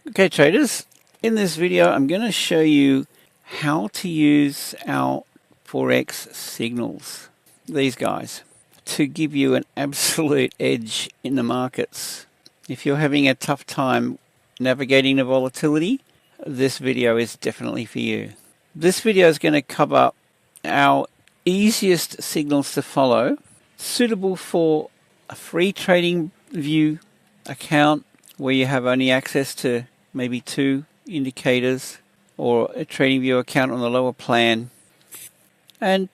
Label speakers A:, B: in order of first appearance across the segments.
A: Okay traders, in this video I'm going to show you how to use our Forex signals, these guys, to give you an absolute edge in the markets. If you're having a tough time navigating the volatility, this video is definitely for you. This video is going to cover our easiest signals to follow, suitable for a free TradingView account where you have only access to maybe 2 indicators, or a TradingView account on the lower plan, and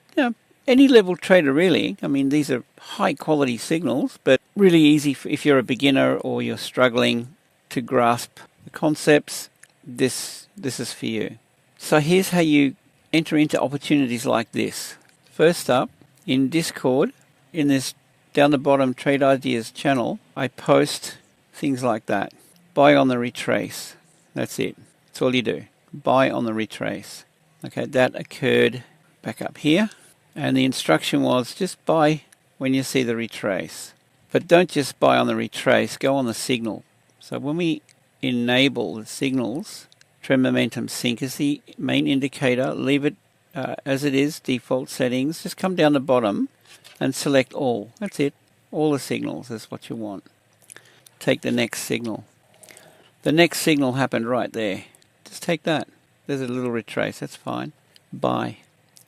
A: any level trader really. I mean, these are high quality signals, but really easy if you're a beginner or you're struggling to grasp the concepts. This is for you. So here's how you enter into opportunities like this. First up, in Discord, in this down the bottom Trade Ideas channel, I post things like that. Buy on the retrace. That's it. That's all you do. Buy on the retrace. Okay, that occurred back up here. And the instruction was just buy when you see the retrace. But don't just buy on the retrace, go on the signal. So when we enable the signals, trend momentum sync is the main indicator. Leave it as it is, default settings. Just come down the bottom and select all. That's it. All the signals is what you want. Take the next signal. The next signal happened right there. Just take that. There's a little retrace. That's fine. Buy.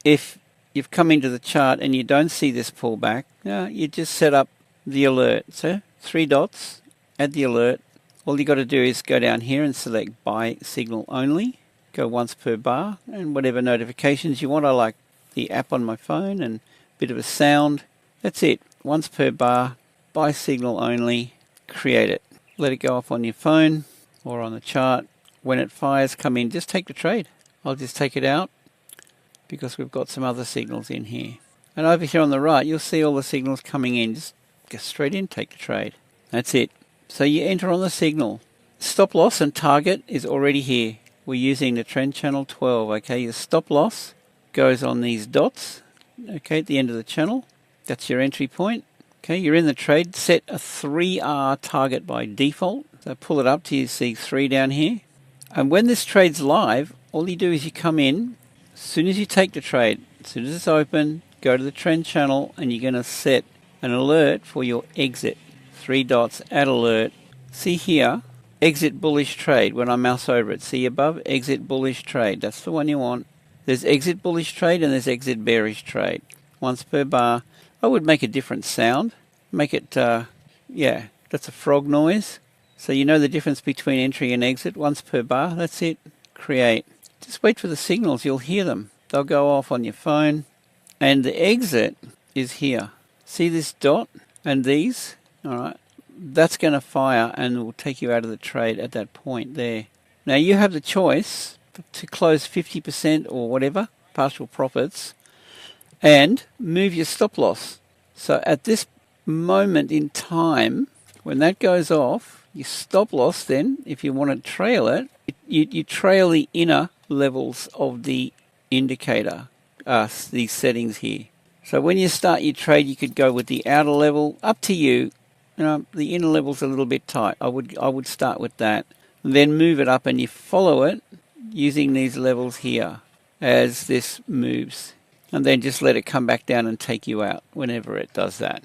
A: If you've come into the chart and you don't see this pullback, you just set up the alert. So 3 dots, add the alert. All you got to do is go down here and select buy signal only. Go once per bar, and whatever notifications you want. I like the app on my phone and a bit of a sound. That's it. Once per bar, buy signal only. Create it. Let it go off on your phone or on the chart. When it fires, come in, just take the trade. I'll just take it out because we've got some other signals in here. And over here on the right, you'll see all the signals coming in. Just go straight in, take the trade. That's it. So you enter on the signal. Stop loss and target is already here. We're using the trend channel 12. Okay, your stop loss goes on these dots. Okay, at the end of the channel. That's your entry point. Okay, you're in the trade. Set a 3R target by default. So pull it up till you see 3 down here. And when this trade's live, all you do is you come in. As soon as you take the trade, as soon as it's open, go to the trend channel and you're going to set an alert for your exit. 3 dots, add alert. See here, exit bullish trade. When I mouse over it, see above, exit bullish trade. That's the one you want. There's exit bullish trade and there's exit bearish trade. Once per bar. I would make a different sound. Make it, that's a frog noise. So you know the difference between entry and exit. Once per bar, that's it. Create. Just wait for the signals, you'll hear them. They'll go off on your phone. And the exit is here. See this dot and these? Alright. That's going to fire and will take you out of the trade at that point there. Now you have the choice to close 50% or whatever, partial profits, and move your stop loss. So at this moment in time, when that goes off, your stop loss then, if you want to trail it, you trail the inner levels of the indicator, these settings here. So when you start your trade, you could go with the outer level, up to you. The inner level's a little bit tight. I would start with that. Then move it up and you follow it using these levels here as this moves. And then just let it come back down and take you out whenever it does that.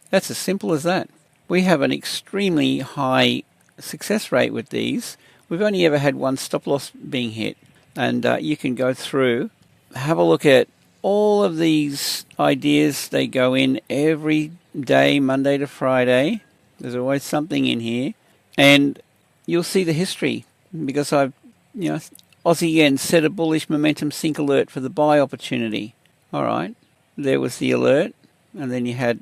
A: That's as simple as that. We have an extremely high success rate with these. We've only ever had 1 stop loss being hit. And you can go through, have a look at all of these ideas. They go in every day, Monday to Friday. There's always something in here. And you'll see the history because I've, Aussie yen set a bullish momentum sync alert for the buy opportunity. All right, there was the alert, and then you had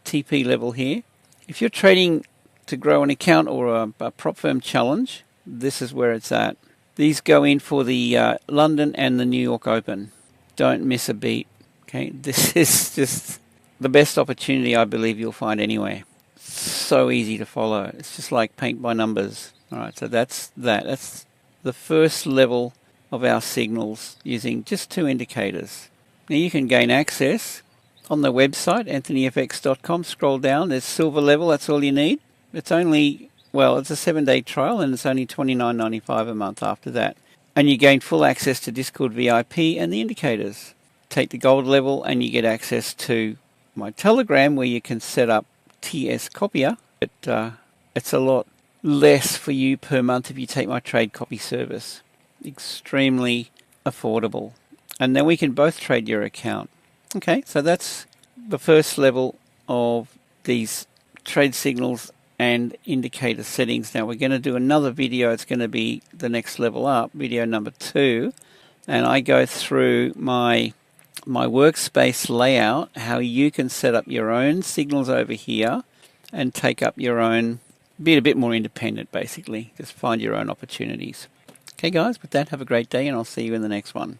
A: TP level here. If you're trading to grow an account or a prop firm challenge, this is where it's at. These go in for the London and the New York Open. Don't miss a beat. Okay, this is just the best opportunity I believe you'll find anywhere. So easy to follow. It's just like paint by numbers. All right, so that's that. That's the first level of our signals using just 2 indicators. Now you can gain access on the website, anthonyfx.com. Scroll down, there's silver level, that's all you need. It's only well, it's a 7-day trial and it's only $29.95 a month after that. And you gain full access to Discord VIP and the indicators. Take the gold level and you get access to my Telegram where you can set up TS Copier. But it's a lot less for you per month if you take my trade copy service. Extremely affordable. And then we can both trade your account. Okay, so that's the first level of these trade signals and indicator settings. Now we're going to do another video. It's going to be the next level up, video number 2, and I go through my workspace layout, how you can set up your own signals over here and take up your own, be a bit more independent basically, just find your own opportunities. Okay guys, with that, have a great day and I'll see you in the next one.